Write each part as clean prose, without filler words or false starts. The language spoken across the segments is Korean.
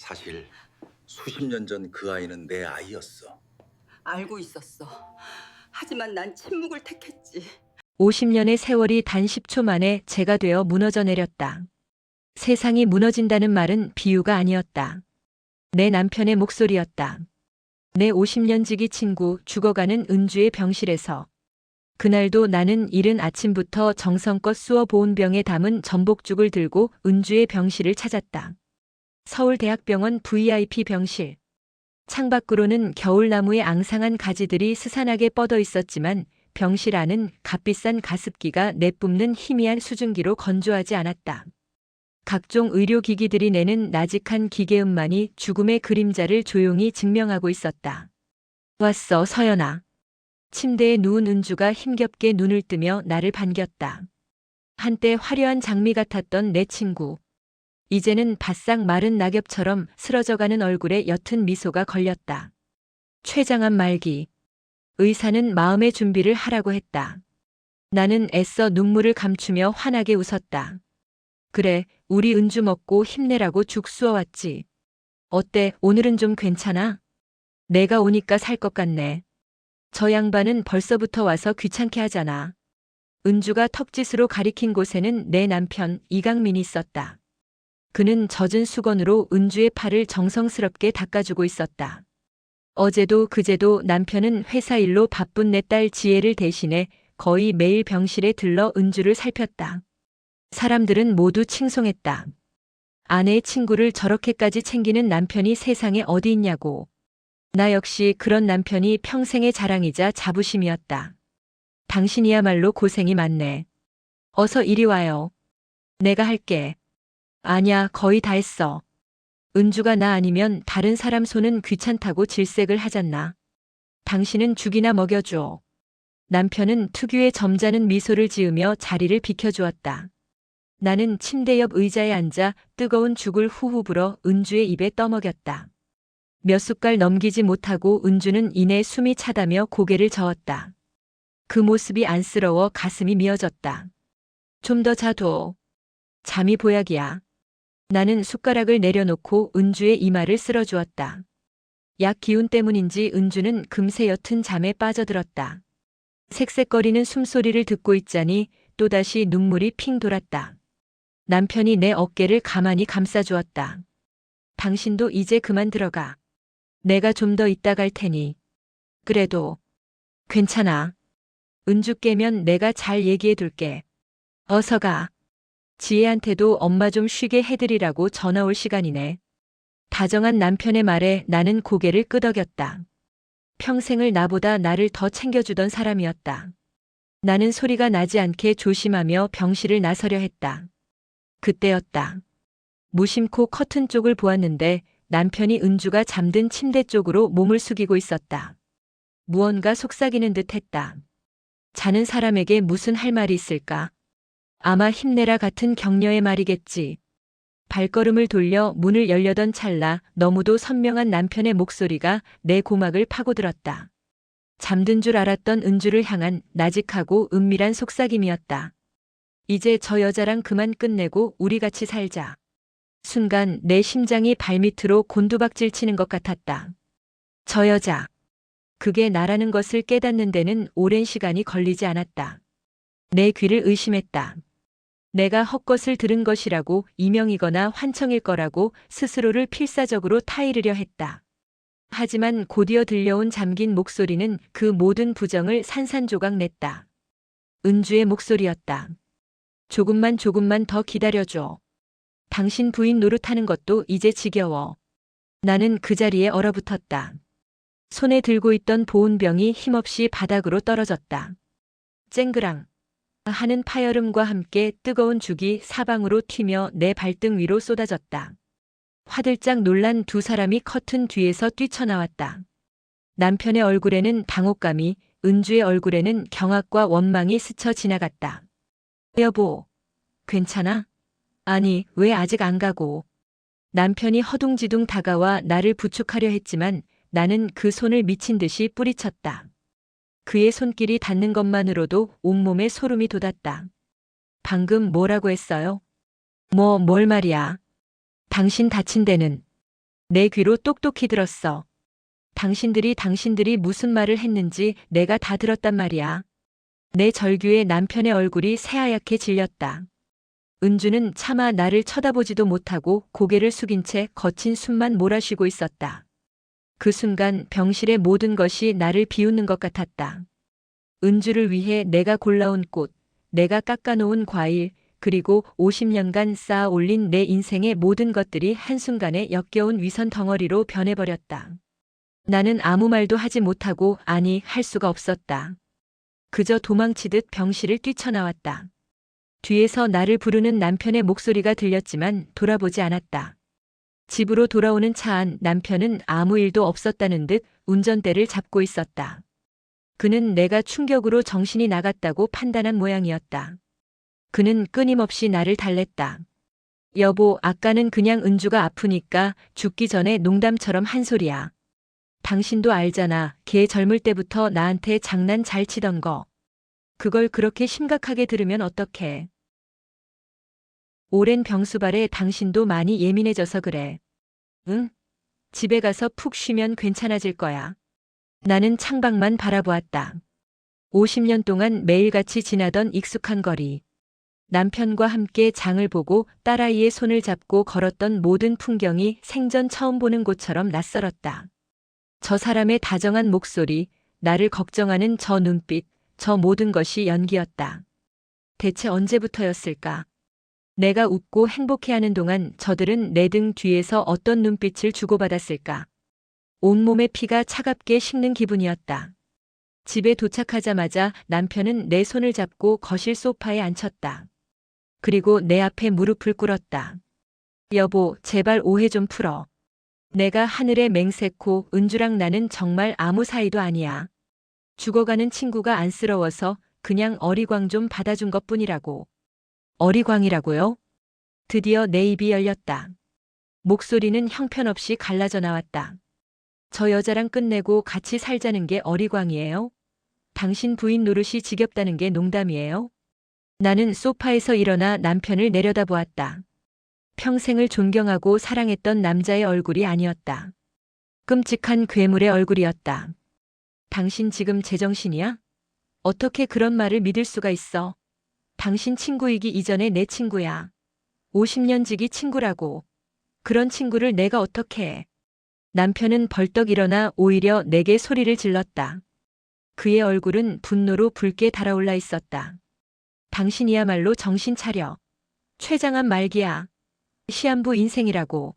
사실 수십 년 전 그 아이는 내 아이였어. 알고 있었어. 하지만 난 침묵을 택했지. 50년의 세월이 단 10초 만에 재가 되어 무너져 내렸다. 세상이 무너진다는 말은 비유가 아니었다. 내 남편의 목소리였다. 내 50년 지기 친구 죽어가는 은주의 병실에서. 그날도 나는 이른 아침부터 정성껏 쑤어 보온병에 담은 전복죽을 들고 은주의 병실을 찾았다. 서울대학병원 VIP 병실. 창밖으로는 겨울나무의 앙상한 가지들이 스산하게 뻗어 있었지만 병실 안은 값비싼 가습기가 내뿜는 희미한 수증기로 건조하지 않았다. 각종 의료기기들이 내는 나직한 기계음만이 죽음의 그림자를 조용히 증명하고 있었다. 왔어, 서연아. 침대에 누운 은주가 힘겹게 눈을 뜨며 나를 반겼다. 한때 화려한 장미 같았던 내 친구. 이제는 바싹 마른 낙엽처럼 쓰러져가는 얼굴에 옅은 미소가 걸렸다. 췌장암 말기. 의사는 마음의 준비를 하라고 했다. 나는 애써 눈물을 감추며 환하게 웃었다. 그래, 우리 은주 먹고 힘내라고 죽 쑤어왔지. 어때, 오늘은 좀 괜찮아? 내가 오니까 살 것 같네. 저 양반은 벌써부터 와서 귀찮게 하잖아. 은주가 턱짓으로 가리킨 곳에는 내 남편 이강민이 있었다. 그는 젖은 수건으로 은주의 팔을 정성스럽게 닦아주고 있었다. 어제도 그제도 남편은 회사 일로 바쁜 내 딸 지혜를 대신해 거의 매일 병실에 들러 은주를 살폈다. 사람들은 모두 칭송했다. 아내의 친구를 저렇게까지 챙기는 남편이 세상에 어디 있냐고. 나 역시 그런 남편이 평생의 자랑이자 자부심이었다. 당신이야말로 고생이 많네. 어서 이리 와요. 내가 할게. 아냐, 거의 다 했어. 은주가 나 아니면 다른 사람 손은 귀찮다고 질색을 하잖나. 당신은 죽이나 먹여줘. 남편은 특유의 점잖은 미소를 지으며 자리를 비켜주었다. 나는 침대 옆 의자에 앉아 뜨거운 죽을 후후 불어 은주의 입에 떠먹였다. 몇 숟갈 넘기지 못하고 은주는 이내 숨이 차다며 고개를 저었다. 그 모습이 안쓰러워 가슴이 미어졌다. 좀 더 자둬. 잠이 보약이야. 나는 숟가락을 내려놓고 은주의 이마를 쓸어주었다. 약 기운 때문인지 은주는 금세 옅은 잠에 빠져들었다. 색색거리는 숨소리를 듣고 있자니 또다시 눈물이 핑 돌았다. 남편이 내 어깨를 가만히 감싸주었다. 당신도 이제 그만 들어가. 내가 좀 더 이따 갈 테니. 그래도 괜찮아. 은주 깨면 내가 잘 얘기해 둘게. 어서 가. 지혜한테도 엄마 좀 쉬게 해드리라고 전화 올 시간이네. 다정한 남편의 말에 나는 고개를 끄덕였다. 평생을 나보다 나를 더 챙겨주던 사람이었다. 나는 소리가 나지 않게 조심하며 병실을 나서려 했다. 그때였다. 무심코 커튼 쪽을 보았는데 남편이 은주가 잠든 침대 쪽으로 몸을 숙이고 있었다. 무언가 속삭이는 듯 했다. 자는 사람에게 무슨 할 말이 있을까? 아마 힘내라 같은 격려의 말이겠지. 발걸음을 돌려 문을 열려던 찰나 너무도 선명한 남편의 목소리가 내 고막을 파고들었다. 잠든 줄 알았던 은주를 향한 나직하고 은밀한 속삭임이었다. 이제 저 여자랑 그만 끝내고 우리 같이 살자. 순간 내 심장이 발밑으로 곤두박질 치는 것 같았다. 저 여자. 그게 나라는 것을 깨닫는 데는 오랜 시간이 걸리지 않았다. 내 귀를 의심했다. 내가 헛것을 들은 것이라고 이명이거나 환청일 거라고 스스로를 필사적으로 타이르려 했다. 하지만 곧이어 들려온 잠긴 목소리는 그 모든 부정을 산산조각 냈다. 은주의 목소리였다. 조금만 더 기다려줘. 당신 부인 노릇하는 것도 이제 지겨워. 나는 그 자리에 얼어붙었다. 손에 들고 있던 보온병이 힘없이 바닥으로 떨어졌다. 쨍그랑 하는 파열음과 함께 뜨거운 죽이 사방으로 튀며 내 발등 위로 쏟아졌다. 화들짝 놀란 두 사람이 커튼 뒤에서 뛰쳐나왔다. 남편의 얼굴에는 당혹감이, 은주의 얼굴에는 경악과 원망이 스쳐 지나갔다. 여보, 괜찮아? 아니, 왜 아직 안 가고? 남편이 허둥지둥 다가와 나를 부축하려 했지만 나는 그 손을 미친 듯이 뿌리쳤다. 그의 손길이 닿는 것만으로도 온몸에 소름이 돋았다. 방금 뭐라고 했어요? 뭘 말이야. 당신 다친 데는 내 귀로 똑똑히 들었어. 당신들이 무슨 말을 했는지 내가 다 들었단 말이야. 내 절규에 남편의 얼굴이 새하얗게 질렸다. 은주는 차마 나를 쳐다보지도 못하고 고개를 숙인 채 거친 숨만 몰아쉬고 있었다. 그 순간 병실의 모든 것이 나를 비웃는 것 같았다. 은주를 위해 내가 골라온 꽃, 내가 깎아놓은 과일, 그리고 50년간 쌓아 올린 내 인생의 모든 것들이 한순간에 역겨운 위선 덩어리로 변해버렸다. 나는 아무 말도 하지 못하고 아니 할 수가 없었다. 그저 도망치듯 병실을 뛰쳐나왔다. 뒤에서 나를 부르는 남편의 목소리가 들렸지만 돌아보지 않았다. 집으로 돌아오는 차 안 남편은 아무 일도 없었다는 듯 운전대를 잡고 있었다. 그는 내가 충격으로 정신이 나갔다고 판단한 모양이었다. 그는 끊임없이 나를 달랬다. 여보, 아까는 그냥 은주가 아프니까 죽기 전에 농담처럼 한 소리야. 당신도 알잖아. 걔 젊을 때부터 나한테 장난 잘 치던 거. 그걸 그렇게 심각하게 들으면 어떡해. 오랜 병수발에 당신도 많이 예민해져서 그래. 응? 집에 가서 푹 쉬면 괜찮아질 거야. 나는 창밖만 바라보았다. 50년 동안 매일같이 지나던 익숙한 거리. 남편과 함께 장을 보고 딸아이의 손을 잡고 걸었던 모든 풍경이 생전 처음 보는 곳처럼 낯설었다. 저 사람의 다정한 목소리, 나를 걱정하는 저 눈빛, 저 모든 것이 연기였다. 대체 언제부터였을까? 내가 웃고 행복해하는 동안 저들은 내 등 뒤에서 어떤 눈빛을 주고받았을까? 온몸의 피가 차갑게 식는 기분이었다. 집에 도착하자마자 남편은 내 손을 잡고 거실 소파에 앉혔다. 그리고 내 앞에 무릎을 꿇었다. 여보, 제발 오해 좀 풀어. 내가 하늘의 맹세코 은주랑 나는 정말 아무 사이도 아니야. 죽어가는 친구가 안쓰러워서 그냥 어리광 좀 받아준 것뿐이라고. 어리광이라고요? 드디어 내 입이 열렸다. 목소리는 형편없이 갈라져 나왔다. 저 여자랑 끝내고 같이 살자는 게 어리광이에요? 당신 부인 노릇이 지겹다는 게 농담이에요? 나는 소파에서 일어나 남편을 내려다보았다. 평생을 존경하고 사랑했던 남자의 얼굴이 아니었다. 끔찍한 괴물의 얼굴이었다. 당신 지금 제정신이야? 어떻게 그런 말을 믿을 수가 있어? 당신 친구이기 이전에 내 친구야. 50년 지기 친구라고. 그런 친구를 내가 어떻게 해? 남편은 벌떡 일어나 오히려 내게 소리를 질렀다. 그의 얼굴은 분노로 붉게 달아올라 있었다. 당신이야말로 정신 차려. 최장한 말기야. 시한부 인생이라고.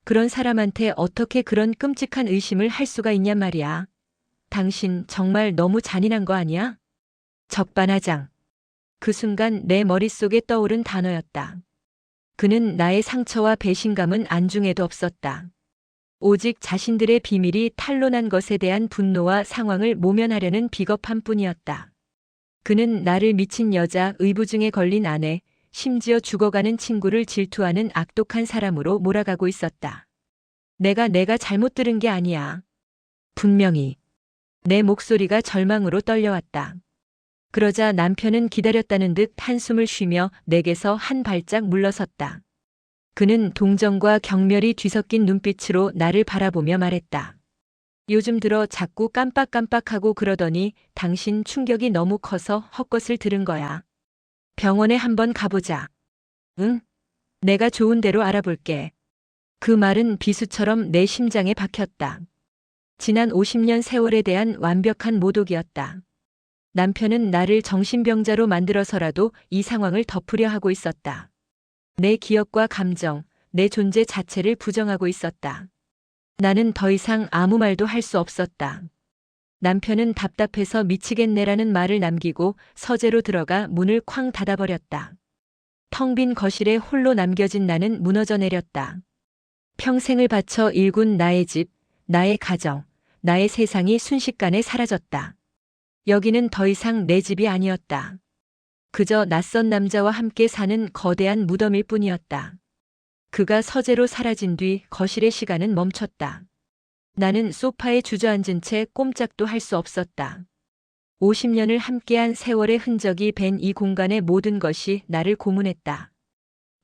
그런 사람한테 어떻게 그런 끔찍한 의심을 할 수가 있냔 말이야. 당신 정말 너무 잔인한 거 아니야? 적반하장. 그 순간 내 머릿속에 떠오른 단어였다. 그는 나의 상처와 배신감은 안중에도 없었다. 오직 자신들의 비밀이 탄로난 것에 대한 분노와 상황을 모면하려는 비겁함 뿐이었다. 그는 나를 미친 여자, 의부증에 걸린 아내, 심지어 죽어가는 친구를 질투하는 악독한 사람으로 몰아가고 있었다. 내가 잘못 들은 게 아니야. 분명히. 내 목소리가 절망으로 떨려왔다. 그러자 남편은 기다렸다는 듯 한숨을 쉬며 내게서 한 발짝 물러섰다. 그는 동정과 경멸이 뒤섞인 눈빛으로 나를 바라보며 말했다. 요즘 들어 자꾸 깜빡깜빡하고 그러더니 당신 충격이 너무 커서 헛것을 들은 거야. 병원에 한번 가보자. 응? 내가 좋은 대로 알아볼게. 그 말은 비수처럼 내 심장에 박혔다. 지난 50년 세월에 대한 완벽한 모독이었다. 남편은 나를 정신병자로 만들어서라도 이 상황을 덮으려 하고 있었다. 내 기억과 감정, 내 존재 자체를 부정하고 있었다. 나는 더 이상 아무 말도 할 수 없었다. 남편은 답답해서 미치겠네라는 말을 남기고 서재로 들어가 문을 쾅 닫아버렸다. 텅 빈 거실에 홀로 남겨진 나는 무너져 내렸다. 평생을 바쳐 일군 나의 집, 나의 가정, 나의 세상이 순식간에 사라졌다. 여기는 더 이상 내 집이 아니었다. 그저 낯선 남자와 함께 사는 거대한 무덤일 뿐이었다. 그가 서재로 사라진 뒤 거실의 시간은 멈췄다. 나는 소파에 주저앉은 채 꼼짝도 할 수 없었다. 50년을 함께한 세월의 흔적이 밴 이 공간의 모든 것이 나를 고문했다.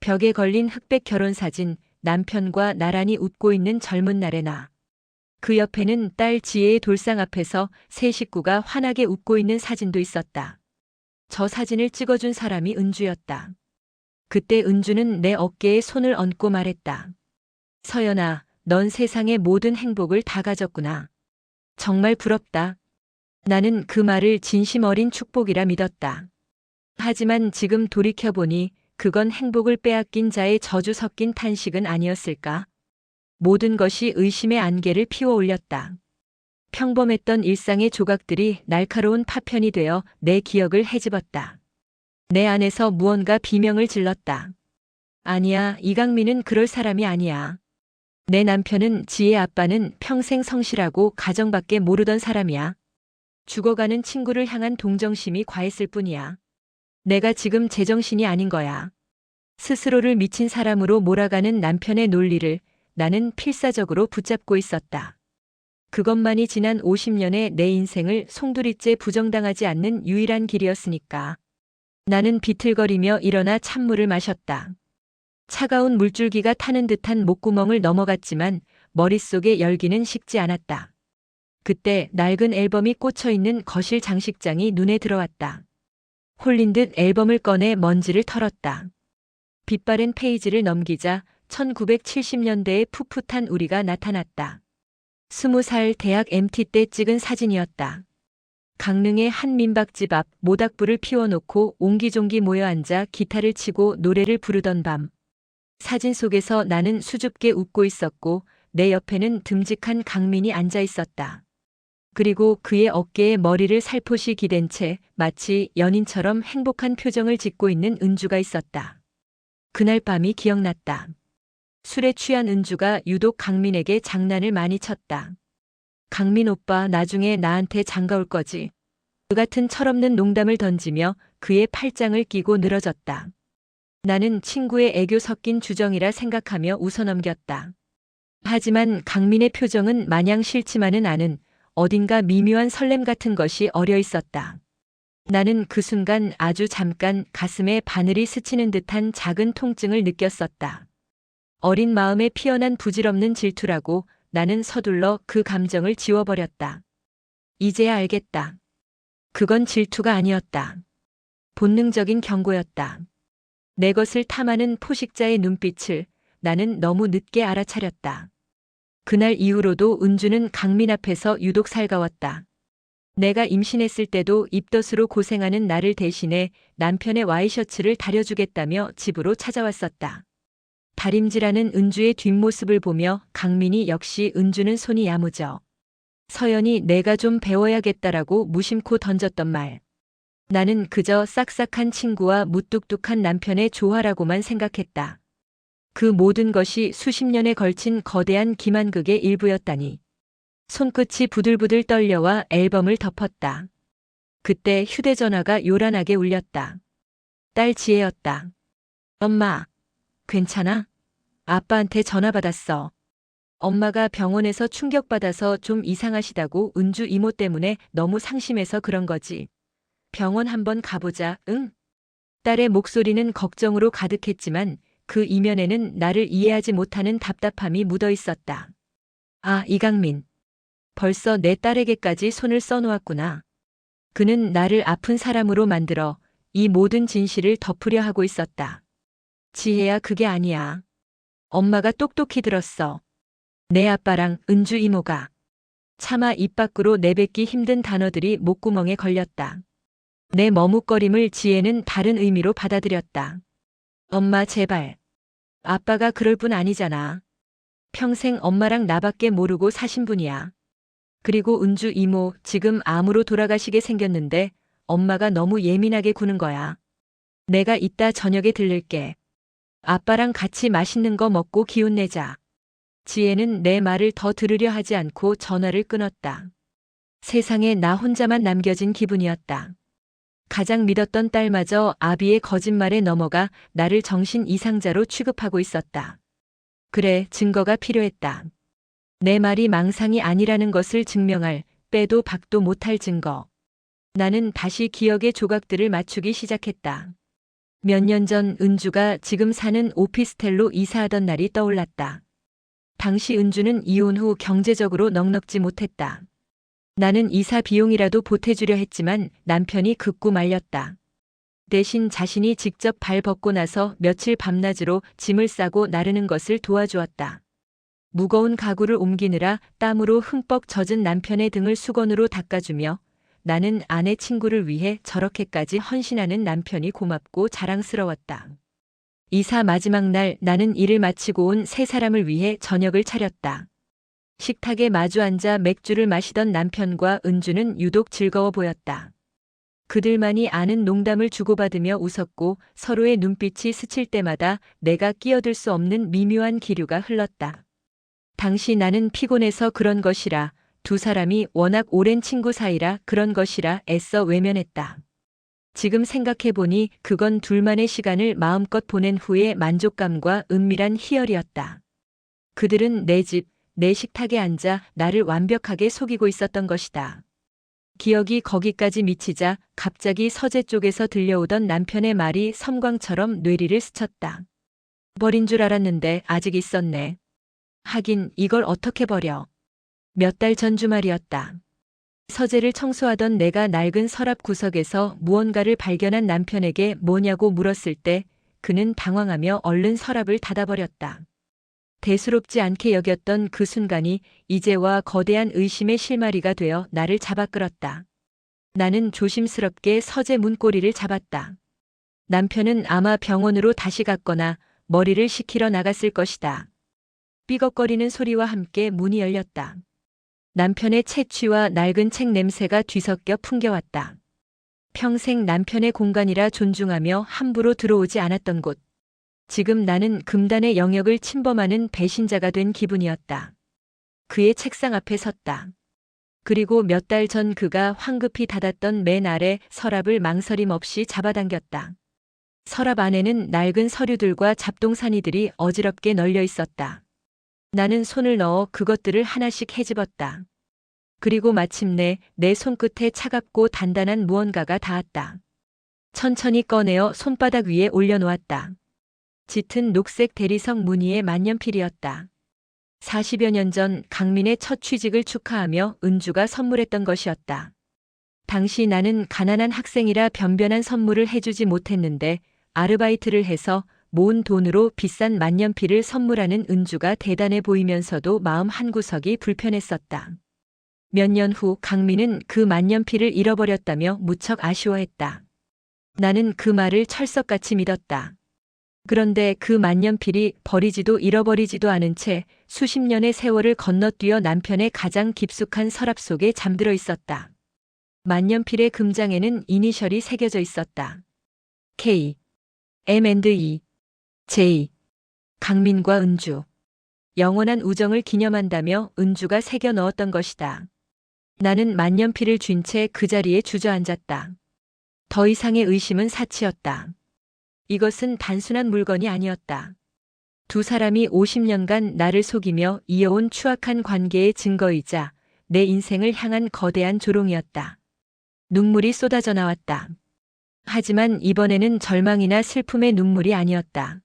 벽에 걸린 흑백 결혼사진, 남편과 나란히 웃고 있는 젊은 날의 나. 그 옆에는 딸 지혜의 돌상 앞에서 세 식구가 환하게 웃고 있는 사진도 있었다. 저 사진을 찍어준 사람이 은주였다. 그때 은주는 내 어깨에 손을 얹고 말했다. 서연아, 넌 세상의 모든 행복을 다 가졌구나. 정말 부럽다. 나는 그 말을 진심 어린 축복이라 믿었다. 하지만 지금 돌이켜보니 그건 행복을 빼앗긴 자의 저주 섞인 탄식은 아니었을까? 모든 것이 의심의 안개를 피워 올렸다. 평범했던 일상의 조각들이 날카로운 파편이 되어 내 기억을 헤집었다. 내 안에서 무언가 비명을 질렀다. 아니야, 이강민은 그럴 사람이 아니야. 내 남편은 지혜 아빠는 평생 성실하고 가정밖에 모르던 사람이야. 죽어가는 친구를 향한 동정심이 과했을 뿐이야. 내가 지금 제정신이 아닌 거야. 스스로를 미친 사람으로 몰아가는 남편의 논리를 나는 필사적으로 붙잡고 있었다. 그것만이 지난 50년의 내 인생을 송두리째 부정당하지 않는 유일한 길이었으니까. 나는 비틀거리며 일어나 찬물을 마셨다. 차가운 물줄기가 타는 듯한 목구멍을 넘어갔지만 머릿속의 열기는 식지 않았다. 그때 낡은 앨범이 꽂혀있는 거실 장식장이 눈에 들어왔다. 홀린 듯 앨범을 꺼내 먼지를 털었다. 빛바랜 페이지를 넘기자 1970년대의 풋풋한 우리가 나타났다. 20살 대학 MT 때 찍은 사진이었다. 강릉의 한 민박집 앞 모닥불을 피워놓고 옹기종기 모여 앉아 기타를 치고 노래를 부르던 밤. 사진 속에서 나는 수줍게 웃고 있었고 내 옆에는 듬직한 강민이 앉아 있었다. 그리고 그의 어깨에 머리를 살포시 기댄 채 마치 연인처럼 행복한 표정을 짓고 있는 은주가 있었다. 그날 밤이 기억났다. 술에 취한 은주가 유독 강민에게 장난을 많이 쳤다. 강민 오빠 나중에 나한테 장가올 거지. 그 같은 철없는 농담을 던지며 그의 팔짱을 끼고 늘어졌다. 나는 친구의 애교 섞인 주정이라 생각하며 웃어넘겼다. 하지만 강민의 표정은 마냥 싫지만은 않은 어딘가 미묘한 설렘 같은 것이 어려 있었다. 나는 그 순간 아주 잠깐 가슴에 바늘이 스치는 듯한 작은 통증을 느꼈었다. 어린 마음에 피어난 부질없는 질투라고 나는 서둘러 그 감정을 지워버렸다. 이제야 알겠다. 그건 질투가 아니었다. 본능적인 경고였다. 내 것을 탐하는 포식자의 눈빛을 나는 너무 늦게 알아차렸다. 그날 이후로도 은주는 강민 앞에서 유독 살가웠다. 내가 임신했을 때도 입덧으로 고생하는 나를 대신해 남편의 와이셔츠를 다려주겠다며 집으로 찾아왔었다. 다림질하는 은주의 뒷모습을 보며 강민이 역시 은주는 손이 야무져. 서연이 내가 좀 배워야겠다라고 무심코 던졌던 말. 나는 그저 싹싹한 친구와 무뚝뚝한 남편의 조화라고만 생각했다. 그 모든 것이 수십 년에 걸친 거대한 기만극의 일부였다니. 손끝이 부들부들 떨려와 앨범을 덮었다. 그때 휴대전화가 요란하게 울렸다. 딸 지혜였다. 엄마, 괜찮아? 아빠한테 전화 받았어. 엄마가 병원에서 충격받아서 좀 이상하시다고 은주 이모 때문에 너무 상심해서 그런 거지. 병원 한번 가보자, 응? 딸의 목소리는 걱정으로 가득했지만 그 이면에는 나를 이해하지 못하는 답답함이 묻어 있었다. 아, 이강민. 벌써 내 딸에게까지 손을 써놓았구나. 그는 나를 아픈 사람으로 만들어 이 모든 진실을 덮으려 하고 있었다. 지혜야, 그게 아니야. 엄마가 똑똑히 들었어. 내 아빠랑 은주 이모가. 차마 입 밖으로 내뱉기 힘든 단어들이 목구멍에 걸렸다. 내 머뭇거림을 지혜는 다른 의미로 받아들였다. 엄마, 제발. 아빠가 그럴 분 아니잖아. 평생 엄마랑 나밖에 모르고 사신 분이야. 그리고 은주 이모 지금 암으로 돌아가시게 생겼는데 엄마가 너무 예민하게 구는 거야. 내가 이따 저녁에 들를게. 아빠랑 같이 맛있는 거 먹고 기운 내자. 지혜는 내 말을 더 들으려 하지 않고 전화를 끊었다. 세상에 나 혼자만 남겨진 기분이었다. 가장 믿었던 딸마저 아비의 거짓말에 넘어가 나를 정신 이상자로 취급하고 있었다. 그래, 증거가 필요했다. 내 말이 망상이 아니라는 것을 증명할 빼도 박도 못할 증거. 나는 다시 기억의 조각들을 맞추기 시작했다. 몇 년 전 은주가 지금 사는 오피스텔로 이사하던 날이 떠올랐다. 당시 은주는 이혼 후 경제적으로 넉넉지 못했다. 나는 이사 비용이라도 보태주려 했지만 남편이 극구 말렸다. 대신 자신이 직접 발 벗고 나서 며칠 밤낮으로 짐을 싸고 나르는 것을 도와주었다. 무거운 가구를 옮기느라 땀으로 흠뻑 젖은 남편의 등을 수건으로 닦아주며 나는 아내 친구를 위해 저렇게까지 헌신하는 남편이 고맙고 자랑스러웠다. 이사 마지막 날 나는 일을 마치고 온 세 사람을 위해 저녁을 차렸다. 식탁에 마주 앉아 맥주를 마시던 남편과 은주는 유독 즐거워 보였다. 그들만이 아는 농담을 주고받으며 웃었고 서로의 눈빛이 스칠 때마다 내가 끼어들 수 없는 미묘한 기류가 흘렀다. 당시 나는 피곤해서 그런 것이라, 두 사람이 워낙 오랜 친구 사이라 그런 것이라 애써 외면했다. 지금 생각해보니 그건 둘만의 시간을 마음껏 보낸 후의 만족감과 은밀한 희열이었다. 그들은 내 집, 내 식탁에 앉아 나를 완벽하게 속이고 있었던 것이다. 기억이 거기까지 미치자 갑자기 서재 쪽에서 들려오던 남편의 말이 섬광처럼 뇌리를 스쳤다. 버린 줄 알았는데 아직 있었네. 하긴 이걸 어떻게 버려. 몇 달 전 주말이었다. 서재를 청소하던 내가 낡은 서랍 구석에서 무언가를 발견한 남편에게 뭐냐고 물었을 때 그는 당황하며 얼른 서랍을 닫아버렸다. 대수롭지 않게 여겼던 그 순간이 이제와 거대한 의심의 실마리가 되어 나를 잡아끌었다. 나는 조심스럽게 서재 문고리를 잡았다. 남편은 아마 병원으로 다시 갔거나 머리를 식히러 나갔을 것이다. 삐걱거리는 소리와 함께 문이 열렸다. 남편의 채취와 낡은 책 냄새가 뒤섞여 풍겨왔다. 평생 남편의 공간이라 존중하며 함부로 들어오지 않았던 곳. 지금 나는 금단의 영역을 침범하는 배신자가 된 기분이었다. 그의 책상 앞에 섰다. 그리고 몇 달 전 그가 황급히 닫았던 맨 아래 서랍을 망설임 없이 잡아당겼다. 서랍 안에는 낡은 서류들과 잡동사니들이 어지럽게 널려 있었다. 나는 손을 넣어 그것들을 하나씩 헤집었다. 그리고 마침내 내 손끝에 차갑고 단단한 무언가가 닿았다. 천천히 꺼내어 손바닥 위에 올려놓았다. 짙은 녹색 대리석 무늬의 만년필이었다. 40여 년 전 강민의 첫 취직을 축하하며 은주가 선물했던 것이었다. 당시 나는 가난한 학생이라 변변한 선물을 해주지 못했는데 아르바이트를 해서 모은 돈으로 비싼 만년필을 선물하는 은주가 대단해 보이면서도 마음 한구석이 불편했었다. 몇 년 후 강민은 그 만년필을 잃어버렸다며 무척 아쉬워했다. 나는 그 말을 철석같이 믿었다. 그런데 그 만년필이 버리지도 잃어버리지도 않은 채 수십 년의 세월을 건너뛰어 남편의 가장 깊숙한 서랍 속에 잠들어 있었다. 만년필의 금장에는 이니셜이 새겨져 있었다. K, M&E, J. 강민과 은주. 영원한 우정을 기념한다며 은주가 새겨 넣었던 것이다. 나는 만년필을 쥔 채 그 자리에 주저앉았다. 더 이상의 의심은 사치였다. 이것은 단순한 물건이 아니었다. 두 사람이 50년간 나를 속이며 이어온 추악한 관계의 증거이자 내 인생을 향한 거대한 조롱이었다. 눈물이 쏟아져 나왔다. 하지만 이번에는 절망이나 슬픔의 눈물이 아니었다.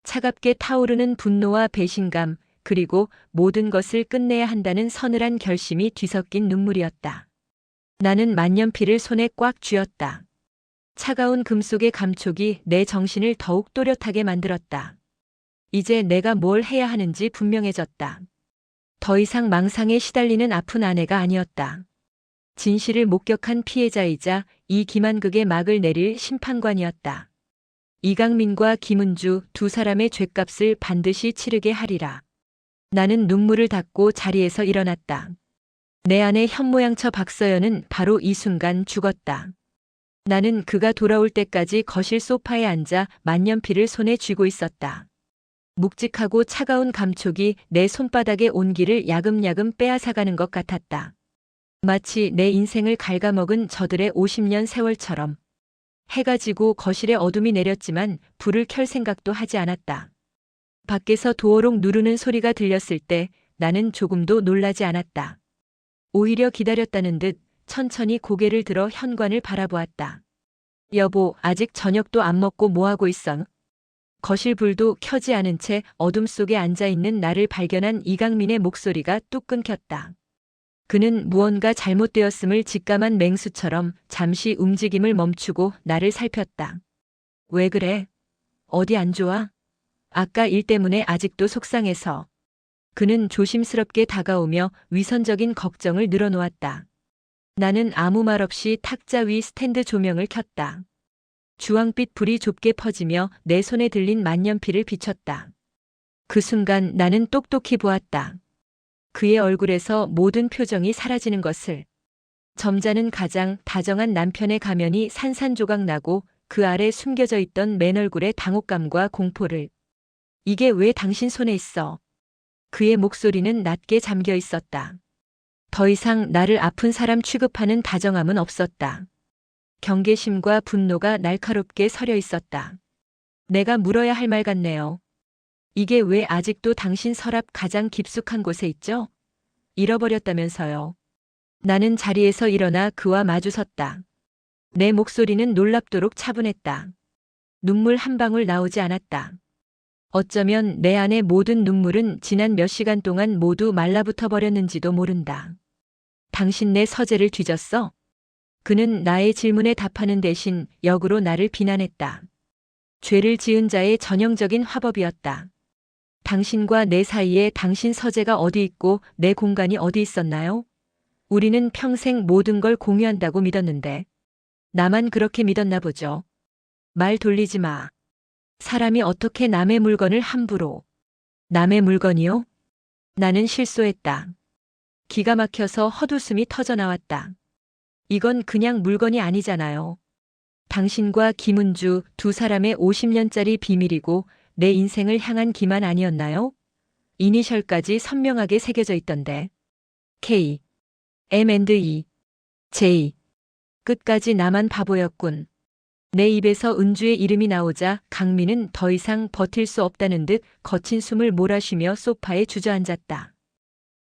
차갑게 타오르는 분노와 배신감, 그리고 모든 것을 끝내야 한다는 서늘한 결심이 뒤섞인 눈물이었다. 나는 만년필을 손에 꽉 쥐었다. 차가운 금속의 감촉이 내 정신을 더욱 또렷하게 만들었다. 이제 내가 뭘 해야 하는지 분명해졌다. 더 이상 망상에 시달리는 아픈 아내가 아니었다. 진실을 목격한 피해자이자 이 기만극의 막을 내릴 심판관이었다. 이강민과 김은주 두 사람의 죗값을 반드시 치르게 하리라. 나는 눈물을 닦고 자리에서 일어났다. 내 안의 현모양처 박서연은 바로 이 순간 죽었다. 나는 그가 돌아올 때까지 거실 소파에 앉아 만년필을 손에 쥐고 있었다. 묵직하고 차가운 감촉이 내 손바닥의 온기를 야금야금 빼앗아가는 것 같았다. 마치 내 인생을 갉아먹은 저들의 50년 세월처럼. 해가 지고 거실에 어둠이 내렸지만 불을 켤 생각도 하지 않았다. 밖에서 도어록 누르는 소리가 들렸을 때 나는 조금도 놀라지 않았다. 오히려 기다렸다는 듯 천천히 고개를 들어 현관을 바라보았다. 여보, 아직 저녁도 안 먹고 뭐 하고 있어? 거실 불도 켜지 않은 채 어둠 속에 앉아있는 나를 발견한 이강민의 목소리가 뚝 끊겼다. 그는 무언가 잘못되었음을 직감한 맹수처럼 잠시 움직임을 멈추고 나를 살폈다. 왜 그래? 어디 안 좋아? 아까 일 때문에 아직도 속상해서. 그는 조심스럽게 다가오며 위선적인 걱정을 늘어놓았다. 나는 아무 말 없이 탁자 위 스탠드 조명을 켰다. 주황빛 불이 좁게 퍼지며 내 손에 들린 만년필을 비췄다. 그 순간 나는 똑똑히 보았다. 그의 얼굴에서 모든 표정이 사라지는 것을. 점잖은 가장 다정한 남편의 가면이 산산조각 나고 그 아래 숨겨져 있던 맨 얼굴의 당혹감과 공포를. 이게 왜 당신 손에 있어? 그의 목소리는 낮게 잠겨 있었다. 더 이상 나를 아픈 사람 취급하는 다정함은 없었다. 경계심과 분노가 날카롭게 서려 있었다. 내가 물어야 할 말 같네요. 이게 왜 아직도 당신 서랍 가장 깊숙한 곳에 있죠? 잃어버렸다면서요. 나는 자리에서 일어나 그와 마주섰다. 내 목소리는 놀랍도록 차분했다. 눈물 한 방울 나오지 않았다. 어쩌면 내 안의 모든 눈물은 지난 몇 시간 동안 모두 말라붙어 버렸는지도 모른다. 당신 내 서재를 뒤졌어? 그는 나의 질문에 답하는 대신 역으로 나를 비난했다. 죄를 지은 자의 전형적인 화법이었다. 당신과 내 사이에 당신 서재가 어디 있고 내 공간이 어디 있었나요? 우리는 평생 모든 걸 공유한다고 믿었는데. 나만 그렇게 믿었나 보죠. 말 돌리지 마. 사람이 어떻게 남의 물건을 함부로. 남의 물건이요? 나는 실소했다. 기가 막혀서 헛웃음이 터져나왔다. 이건 그냥 물건이 아니잖아요. 당신과 김은주 두 사람의 50년짜리 비밀이고 내 인생을 향한 기만 아니었나요? 이니셜까지 선명하게 새겨져 있던데. K, M&E, J. 끝까지 나만 바보였군. 내 입에서 은주의 이름이 나오자 강민은 더 이상 버틸 수 없다는 듯 거친 숨을 몰아쉬며 소파에 주저앉았다.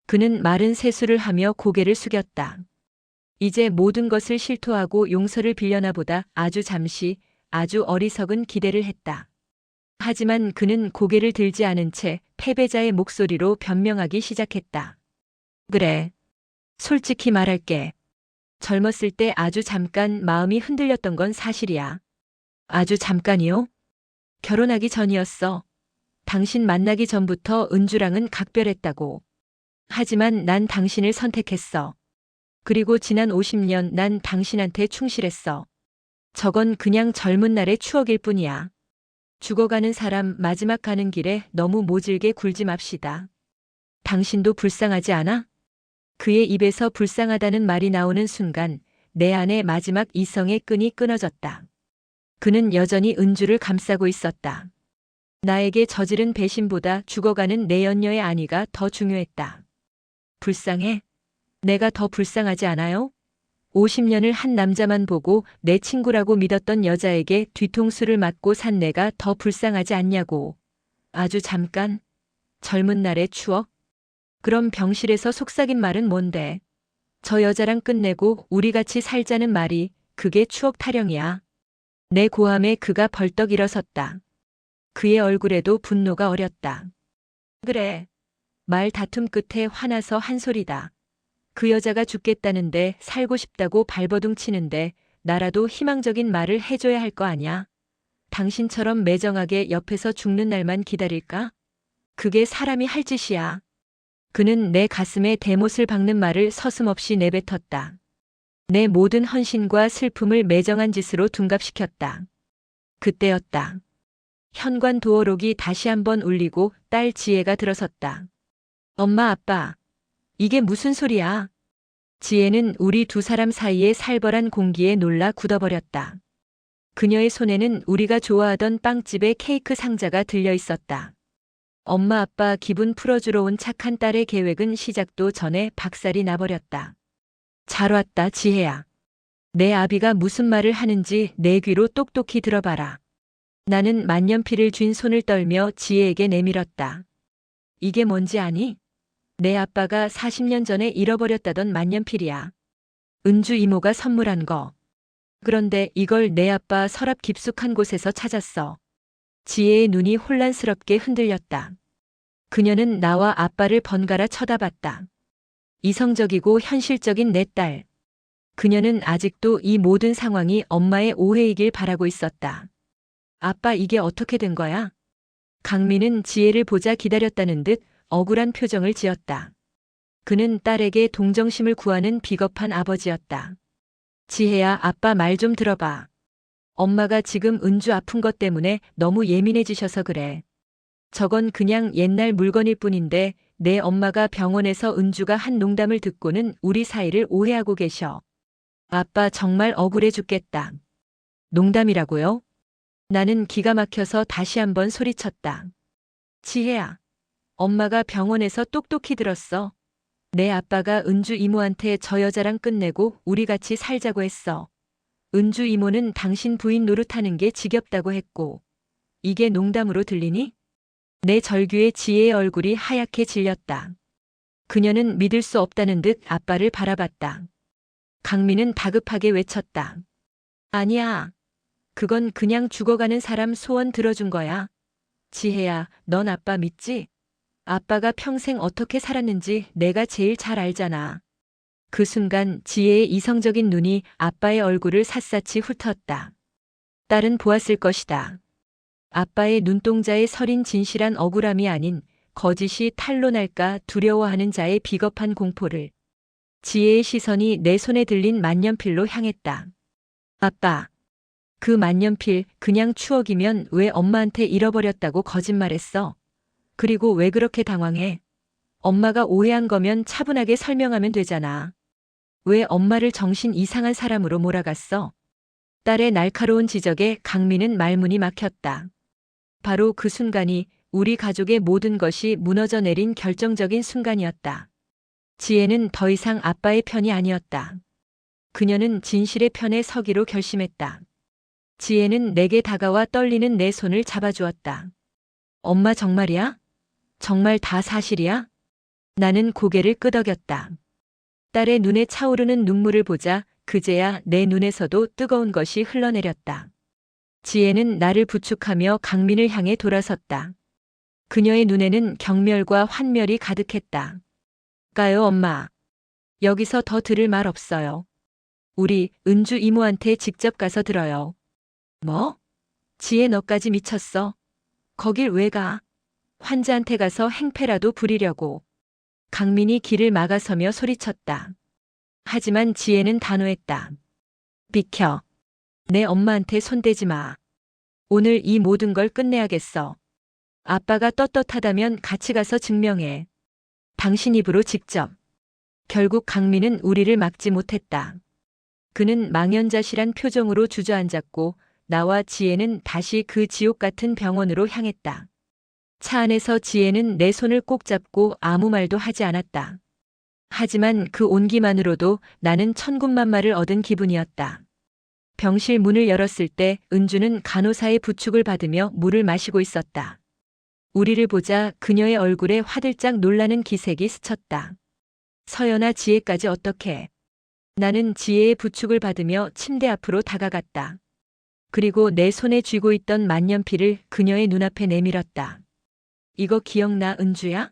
그는 마른 세수를 하며 고개를 숙였다. 이제 모든 것을 실토하고 용서를 빌려나 보다 아주 잠시, 아주 어리석은 기대를 했다. 하지만 그는 고개를 들지 않은 채 패배자의 목소리로 변명하기 시작했다. 그래. 솔직히 말할게. 젊었을 때 아주 잠깐 마음이 흔들렸던 건 사실이야. 아주 잠깐이요? 결혼하기 전이었어. 당신 만나기 전부터 은주랑은 각별했다고. 하지만 난 당신을 선택했어. 그리고 지난 50년 난 당신한테 충실했어. 저건 그냥 젊은 날의 추억일 뿐이야. 죽어가는 사람 마지막 가는 길에 너무 모질게 굴지 맙시다. 당신도 불쌍하지 않아? 그의 입에서 불쌍하다는 말이 나오는 순간 내 안의 마지막 이성의 끈이 끊어졌다. 그는 여전히 은주를 감싸고 있었다. 나에게 저지른 배신보다 죽어가는 내 연녀의 안위가 더 중요했다. 불쌍해? 내가 더 불쌍하지 않아요? 50년을 한 남자만 보고 내 친구라고 믿었던 여자에게 뒤통수를 맞고 산 내가 더 불쌍하지 않냐고. 아주 잠깐. 젊은 날의 추억? 그럼 병실에서 속삭인 말은 뭔데? 저 여자랑 끝내고 우리 같이 살자는 말이 그게 추억 타령이야. 내 고함에 그가 벌떡 일어섰다. 그의 얼굴에도 분노가 어렸다. 그래. 말 다툼 끝에 화나서 한 소리다. 그 여자가 죽겠다는데 살고 싶다고 발버둥 치는데 나라도 희망적인 말을 해줘야 할 거 아냐? 당신처럼 매정하게 옆에서 죽는 날만 기다릴까? 그게 사람이 할 짓이야. 그는 내 가슴에 대못을 박는 말을 서슴없이 내뱉었다. 내 모든 헌신과 슬픔을 매정한 짓으로 둔갑시켰다. 그때였다. 현관 도어록이 다시 한번 울리고 딸 지혜가 들어섰다. 엄마, 아빠. 이게 무슨 소리야? 지혜는 우리 두 사람 사이의 살벌한 공기에 놀라 굳어버렸다. 그녀의 손에는 우리가 좋아하던 빵집의 케이크 상자가 들려 있었다. 엄마 아빠 기분 풀어주러 온 착한 딸의 계획은 시작도 전에 박살이 나버렸다. 잘 왔다, 지혜야. 내 아비가 무슨 말을 하는지 내 귀로 똑똑히 들어봐라. 나는 만년필을 쥔 손을 떨며 지혜에게 내밀었다. 이게 뭔지 아니? 내 아빠가 40년 전에 잃어버렸다던 만년필이야. 은주 이모가 선물한 거. 그런데 이걸 내 아빠 서랍 깊숙한 곳에서 찾았어. 지혜의 눈이 혼란스럽게 흔들렸다. 그녀는 나와 아빠를 번갈아 쳐다봤다. 이성적이고 현실적인 내 딸. 그녀는 아직도 이 모든 상황이 엄마의 오해이길 바라고 있었다. 아빠, 이게 어떻게 된 거야? 강민은 지혜를 보자 기다렸다는 듯 억울한 표정을 지었다. 그는 딸에게 동정심을 구하는 비겁한 아버지였다. 지혜야, 아빠 말 좀 들어봐. 엄마가 지금 은주 아픈 것 때문에 너무 예민해지셔서 그래. 저건 그냥 옛날 물건일 뿐인데 내 엄마가 병원에서 은주가 한 농담을 듣고는 우리 사이를 오해하고 계셔. 아빠 정말 억울해 죽겠다. 농담이라고요? 나는 기가 막혀서 다시 한번 소리쳤다. 지혜야, 엄마가 병원에서 똑똑히 들었어. 내 아빠가 은주 이모한테 저 여자랑 끝내고 우리 같이 살자고 했어. 은주 이모는 당신 부인 노릇하는 게 지겹다고 했고. 이게 농담으로 들리니? 내 절규에 지혜의 얼굴이 하얗게 질렸다. 그녀는 믿을 수 없다는 듯 아빠를 바라봤다. 강민은 다급하게 외쳤다. 아니야. 그건 그냥 죽어가는 사람 소원 들어준 거야. 지혜야, 넌 아빠 믿지? 아빠가 평생 어떻게 살았는지 내가 제일 잘 알잖아. 그 순간 지혜의 이성적인 눈이 아빠의 얼굴을 샅샅이 훑었다. 딸은 보았을 것이다. 아빠의 눈동자에 서린 진실한 억울함이 아닌 거짓이 탄로날까 두려워하는 자의 비겁한 공포를. 지혜의 시선이 내 손에 들린 만년필로 향했다. 아빠, 그 만년필 그냥 추억이면 왜 엄마한테 잃어버렸다고 거짓말했어? 그리고 왜 그렇게 당황해? 엄마가 오해한 거면 차분하게 설명하면 되잖아. 왜 엄마를 정신 이상한 사람으로 몰아갔어? 딸의 날카로운 지적에 강민은 말문이 막혔다. 바로 그 순간이 우리 가족의 모든 것이 무너져 내린 결정적인 순간이었다. 지혜는 더 이상 아빠의 편이 아니었다. 그녀는 진실의 편에 서기로 결심했다. 지혜는 내게 다가와 떨리는 내 손을 잡아주었다. 엄마 정말이야? 정말 다 사실이야? 나는 고개를 끄덕였다. 딸의 눈에 차오르는 눈물을 보자 그제야 내 눈에서도 뜨거운 것이 흘러내렸다. 지혜는 나를 부축하며 강민을 향해 돌아섰다. 그녀의 눈에는 경멸과 환멸이 가득했다. 가요, 엄마. 여기서 더 들을 말 없어요. 우리 은주 이모한테 직접 가서 들어요. 뭐? 지혜, 너까지 미쳤어? 거길 왜 가? 환자한테 가서 행패라도 부리려고. 강민이 길을 막아서며 소리쳤다. 하지만 지혜는 단호했다. 비켜. 내 엄마한테 손대지 마. 오늘 이 모든 걸 끝내야겠어. 아빠가 떳떳하다면 같이 가서 증명해. 당신 입으로 직접. 결국 강민은 우리를 막지 못했다. 그는 망연자실한 표정으로 주저앉았고 나와 지혜는 다시 그 지옥 같은 병원으로 향했다. 차 안에서 지혜는 내 손을 꼭 잡고 아무 말도 하지 않았다. 하지만 그 온기만으로도 나는 천군만마를 얻은 기분이었다. 병실 문을 열었을 때 은주는 간호사의 부축을 받으며 물을 마시고 있었다. 우리를 보자 그녀의 얼굴에 화들짝 놀라는 기색이 스쳤다. 서연아, 지혜까지 어떻게? 나는 지혜의 부축을 받으며 침대 앞으로 다가갔다. 그리고 내 손에 쥐고 있던 만년필을 그녀의 눈앞에 내밀었다. 이거 기억나, 은주야?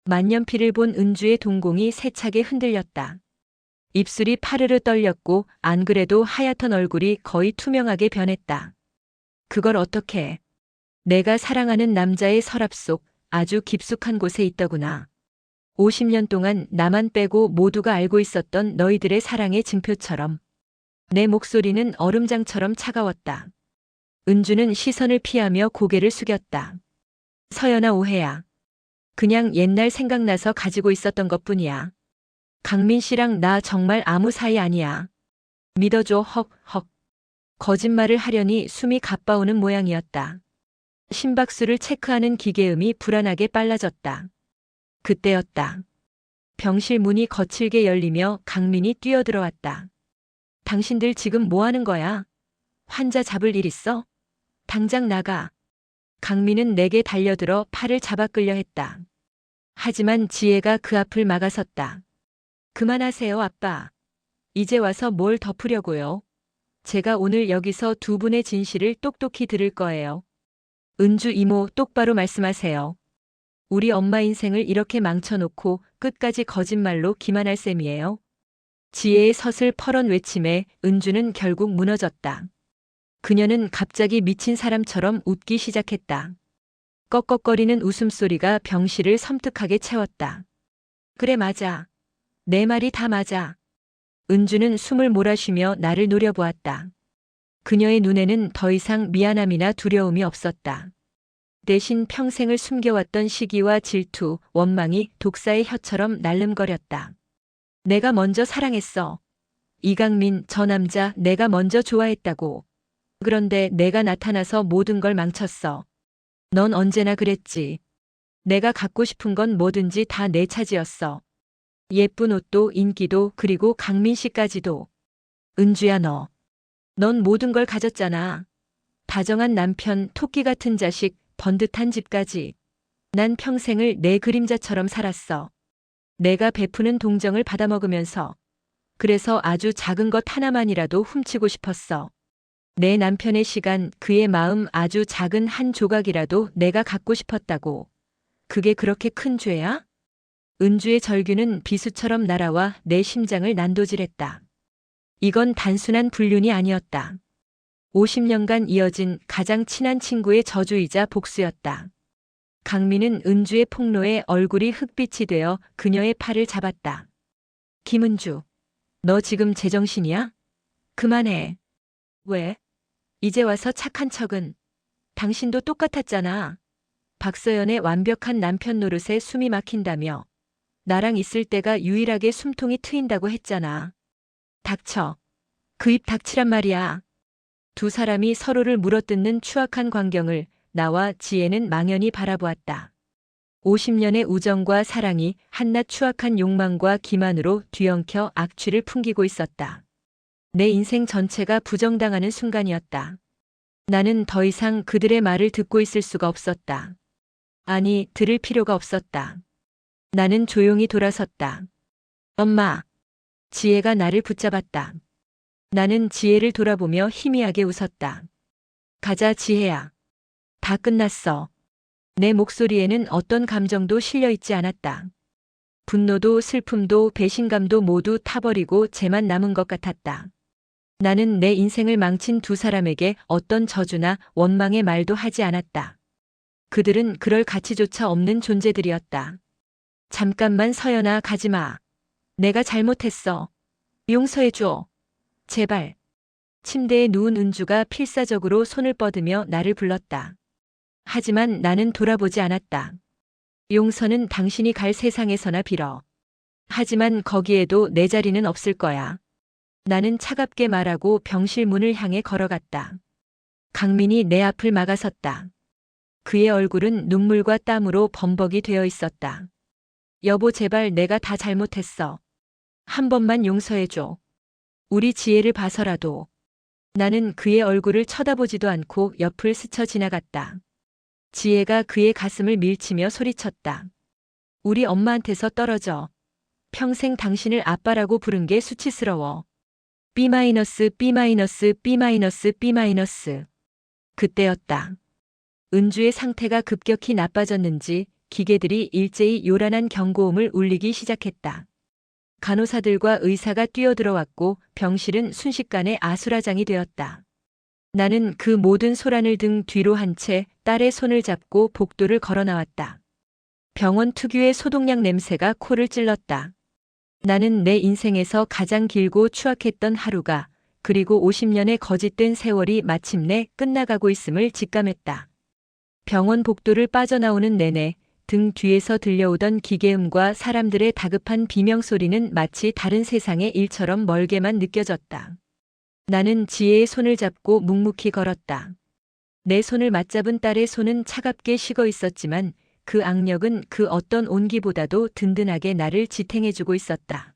만년필을 본 은주의 동공이 세차게 흔들렸다. 입술이 파르르 떨렸고 안 그래도 하얗던 얼굴이 거의 투명하게 변했다. 그걸 어떻게? 내가 사랑하는 남자의 서랍 속 아주 깊숙한 곳에 있더구나. 50년 동안 나만 빼고 모두가 알고 있었던 너희들의 사랑의 증표처럼. 내 목소리는 얼음장처럼 차가웠다. 은주는 시선을 피하며 고개를 숙였다. 서연아, 오해야. 그냥 옛날 생각나서 가지고 있었던 것뿐이야. 강민 씨랑 나 정말 아무 사이 아니야. 믿어줘. 헉헉. 거짓말을 하려니 숨이 가빠오는 모양이었다. 심박수를 체크하는 기계음이 불안하게 빨라졌다. 그때였다. 병실 문이 거칠게 열리며 강민이 뛰어들어왔다. 당신들 지금 뭐 하는 거야? 환자 잡을 일 있어? 당장 나가. 강민은 내게 달려들어 팔을 잡아 끌려 했다. 하지만 지혜가 그 앞을 막아섰다. 그만하세요, 아빠. 이제 와서 뭘 덮으려고요? 제가 오늘 여기서 두 분의 진실을 똑똑히 들을 거예요. 은주 이모 똑바로 말씀하세요. 우리 엄마 인생을 이렇게 망쳐놓고 끝까지 거짓말로 기만할 셈이에요. 지혜의 서슬 퍼런 외침에 은주는 결국 무너졌다. 그녀는 갑자기 미친 사람처럼 웃기 시작했다. 꺽꺽거리는 웃음소리가 병실을 섬뜩하게 채웠다. 그래 맞아. 내 말이 다 맞아. 은주는 숨을 몰아쉬며 나를 노려보았다. 그녀의 눈에는 더 이상 미안함이나 두려움이 없었다. 대신 평생을 숨겨왔던 시기와 질투, 원망이 독사의 혀처럼 날름거렸다. 내가 먼저 사랑했어. 이강민, 저 남자 내가 먼저 좋아했다고. 그런데 내가 나타나서 모든 걸 망쳤어. 넌 언제나 그랬지. 내가 갖고 싶은 건 뭐든지 다 내 차지였어. 예쁜 옷도 인기도 그리고 강민 씨까지도. 은주야 너. 넌 모든 걸 가졌잖아. 다정한 남편, 토끼 같은 자식, 번듯한 집까지. 난 평생을 내 그림자처럼 살았어. 내가 베푸는 동정을 받아먹으면서. 그래서 아주 작은 것 하나만이라도 훔치고 싶었어. 내 남편의 시간, 그의 마음 아주 작은 한 조각이라도 내가 갖고 싶었다고. 그게 그렇게 큰 죄야? 은주의 절규는 비수처럼 날아와 내 심장을 난도질했다. 이건 단순한 불륜이 아니었다. 50년간 이어진 가장 친한 친구의 저주이자 복수였다. 강민은 은주의 폭로에 얼굴이 흑빛이 되어 그녀의 팔을 잡았다. 김은주, 너 지금 제정신이야? 그만해. 왜? 이제 와서 착한 척은. 당신도 똑같았잖아. 박서연의 완벽한 남편 노릇에 숨이 막힌다며. 나랑 있을 때가 유일하게 숨통이 트인다고 했잖아. 닥쳐. 그 입 닥치란 말이야. 두 사람이 서로를 물어뜯는 추악한 광경을 나와 지혜는 망연히 바라보았다. 50년의 우정과 사랑이 한낱 추악한 욕망과 기만으로 뒤엉켜 악취를 풍기고 있었다. 내 인생 전체가 부정당하는 순간이었다. 나는 더 이상 그들의 말을 듣고 있을 수가 없었다. 아니, 들을 필요가 없었다. 나는 조용히 돌아섰다. 엄마. 지혜가 나를 붙잡았다. 나는 지혜를 돌아보며 희미하게 웃었다. 가자, 지혜야. 다 끝났어. 내 목소리에는 어떤 감정도 실려 있지 않았다. 분노도 슬픔도 배신감도 모두 타버리고 쟤만 남은 것 같았다. 나는 내 인생을 망친 두 사람에게 어떤 저주나 원망의 말도 하지 않았다. 그들은 그럴 가치조차 없는 존재들이었다. 잠깐만 서연아 가지마. 내가 잘못했어. 용서해줘. 제발. 침대에 누운 은주가 필사적으로 손을 뻗으며 나를 불렀다. 하지만 나는 돌아보지 않았다. 용서는 당신이 갈 세상에서나 빌어. 하지만 거기에도 내 자리는 없을 거야. 나는 차갑게 말하고 병실 문을 향해 걸어갔다. 강민이 내 앞을 막아섰다. 그의 얼굴은 눈물과 땀으로 범벅이 되어 있었다. 여보 제발 내가 다 잘못했어. 한 번만 용서해줘. 우리 지혜를 봐서라도. 나는 그의 얼굴을 쳐다보지도 않고 옆을 스쳐 지나갔다. 지혜가 그의 가슴을 밀치며 소리쳤다. 우리 엄마한테서 떨어져. 평생 당신을 아빠라고 부른 게 수치스러워. B-, B-, B-, B-. 그때였다. 은주의 상태가 급격히 나빠졌는지 기계들이 일제히 요란한 경고음을 울리기 시작했다. 간호사들과 의사가 뛰어들어왔고 병실은 순식간에 아수라장이 되었다. 나는 그 모든 소란을 등 뒤로 한 채 딸의 손을 잡고 복도를 걸어 나왔다. 병원 특유의 소독약 냄새가 코를 찔렀다. 나는 내 인생에서 가장 길고 추악했던 하루가 그리고 50년의 거짓된 세월이 마침내 끝나가고 있음을 직감했다. 병원 복도를 빠져나오는 내내 등 뒤에서 들려오던 기계음과 사람들의 다급한 비명소리는 마치 다른 세상의 일처럼 멀게만 느껴졌다. 나는 지혜의 손을 잡고 묵묵히 걸었다. 내 손을 맞잡은 딸의 손은 차갑게 식어 있었지만 그 악력은 그 어떤 온기보다도 든든하게 나를 지탱해주고 있었다.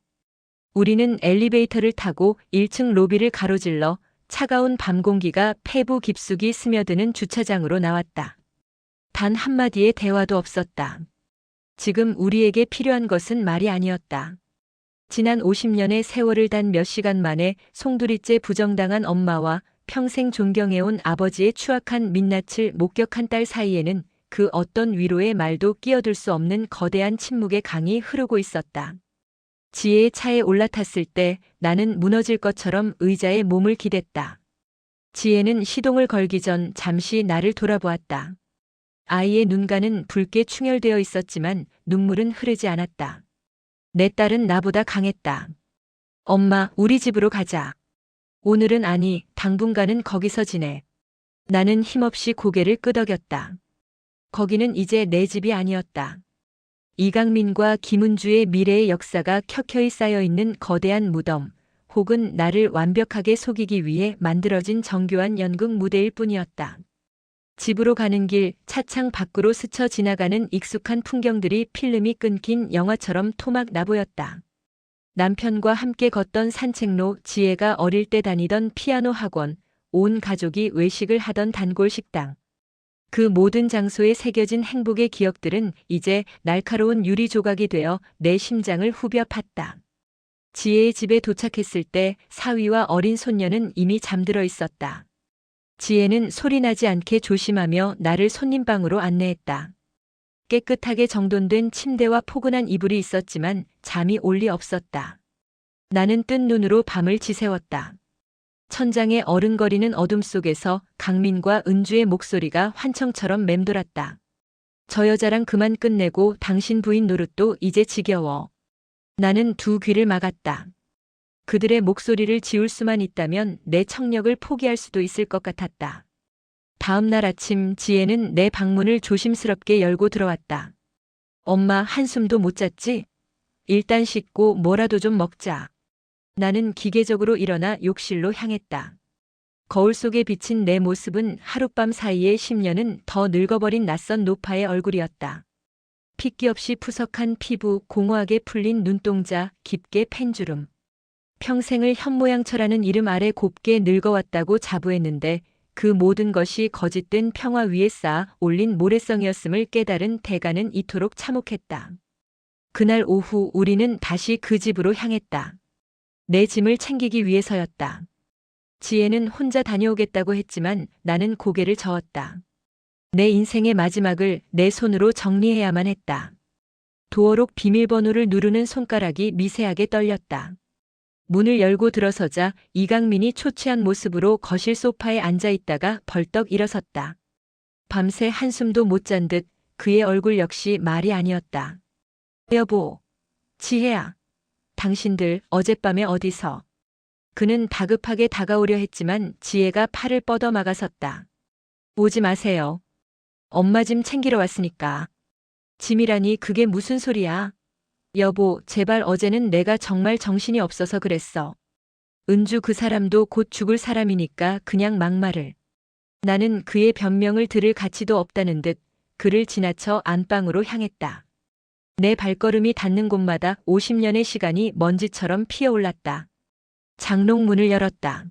우리는 엘리베이터를 타고 1층 로비를 가로질러 차가운 밤 공기가 폐부 깊숙이 스며드는 주차장으로 나왔다. 단 한마디의 대화도 없었다. 지금 우리에게 필요한 것은 말이 아니었다. 지난 50년의 세월을 단 몇 시간 만에 송두리째 부정당한 엄마와 평생 존경해온 아버지의 추악한 민낯을 목격한 딸 사이에는 그 어떤 위로의 말도 끼어들 수 없는 거대한 침묵의 강이 흐르고 있었다. 지혜의 차에 올라탔을 때 나는 무너질 것처럼 의자에 몸을 기댔다. 지혜는 시동을 걸기 전 잠시 나를 돌아보았다. 아이의 눈가는 붉게 충혈되어 있었지만 눈물은 흐르지 않았다. 내 딸은 나보다 강했다. 엄마, 우리 집으로 가자. 오늘은 아니, 당분간은 거기서 지내. 나는 힘없이 고개를 끄덕였다. 거기는 이제 내 집이 아니었다. 이강민과 김은주의 미래의 역사가 켜켜이 쌓여있는 거대한 무덤, 혹은 나를 완벽하게 속이기 위해 만들어진 정교한 연극 무대일 뿐이었다. 집으로 가는 길, 차창 밖으로 스쳐 지나가는 익숙한 풍경들이 필름이 끊긴 영화처럼 토막 나보였다. 남편과 함께 걷던 산책로, 지혜가 어릴 때 다니던 피아노 학원, 온 가족이 외식을 하던 단골 식당. 그 모든 장소에 새겨진 행복의 기억들은 이제 날카로운 유리 조각이 되어 내 심장을 후벼 팠다. 지혜의 집에 도착했을 때 사위와 어린 손녀는 이미 잠들어 있었다. 지혜는 소리나지 않게 조심하며 나를 손님방으로 안내했다. 깨끗하게 정돈된 침대와 포근한 이불이 있었지만 잠이 올 리 없었다. 나는 뜬 눈으로 밤을 지새웠다. 천장에 어른거리는 어둠 속에서 강민과 은주의 목소리가 환청처럼 맴돌았다. 저 여자랑 그만 끝내고 당신 부인 노릇도 이제 지겨워. 나는 두 귀를 막았다. 그들의 목소리를 지울 수만 있다면 내 청력을 포기할 수도 있을 것 같았다. 다음 날 아침 지혜는 내 방문을 조심스럽게 열고 들어왔다. 엄마, 한숨도 못 잤지? 일단 씻고 뭐라도 좀 먹자. 나는 기계적으로 일어나 욕실로 향했다. 거울 속에 비친 내 모습은 하룻밤 사이에 10년은 더 늙어버린 낯선 노파의 얼굴이었다. 핏기 없이 푸석한 피부, 공허하게 풀린 눈동자, 깊게 팬 주름. 평생을 현모양처라는 이름 아래 곱게 늙어왔다고 자부했는데 그 모든 것이 거짓된 평화 위에 쌓아 올린 모래성이었음을 깨달은 대가는 이토록 참혹했다. 그날 오후 우리는 다시 그 집으로 향했다. 내 짐을 챙기기 위해서였다. 지혜는 혼자 다녀오겠다고 했지만 나는 고개를 저었다. 내 인생의 마지막을 내 손으로 정리해야만 했다. 도어록 비밀번호를 누르는 손가락이 미세하게 떨렸다. 문을 열고 들어서자 이강민이 초췌한 모습으로 거실 소파에 앉아 있다가 벌떡 일어섰다. 밤새 한숨도 못 잔 듯 그의 얼굴 역시 말이 아니었다. 여보, 지혜야, 당신들 어젯밤에 어디서? 그는 다급하게 다가오려 했지만 지혜가 팔을 뻗어 막아섰다. 오지 마세요. 엄마 짐 챙기러 왔으니까. 짐이라니 그게 무슨 소리야? 여보, 제발 어제는 내가 정말 정신이 없어서 그랬어. 은주 그 사람도 곧 죽을 사람이니까 그냥 막말을. 나는 그의 변명을 들을 가치도 없다는 듯 그를 지나쳐 안방으로 향했다. 내 발걸음이 닿는 곳마다 50년의 시간이 먼지처럼 피어올랐다. 장롱문을 열었다.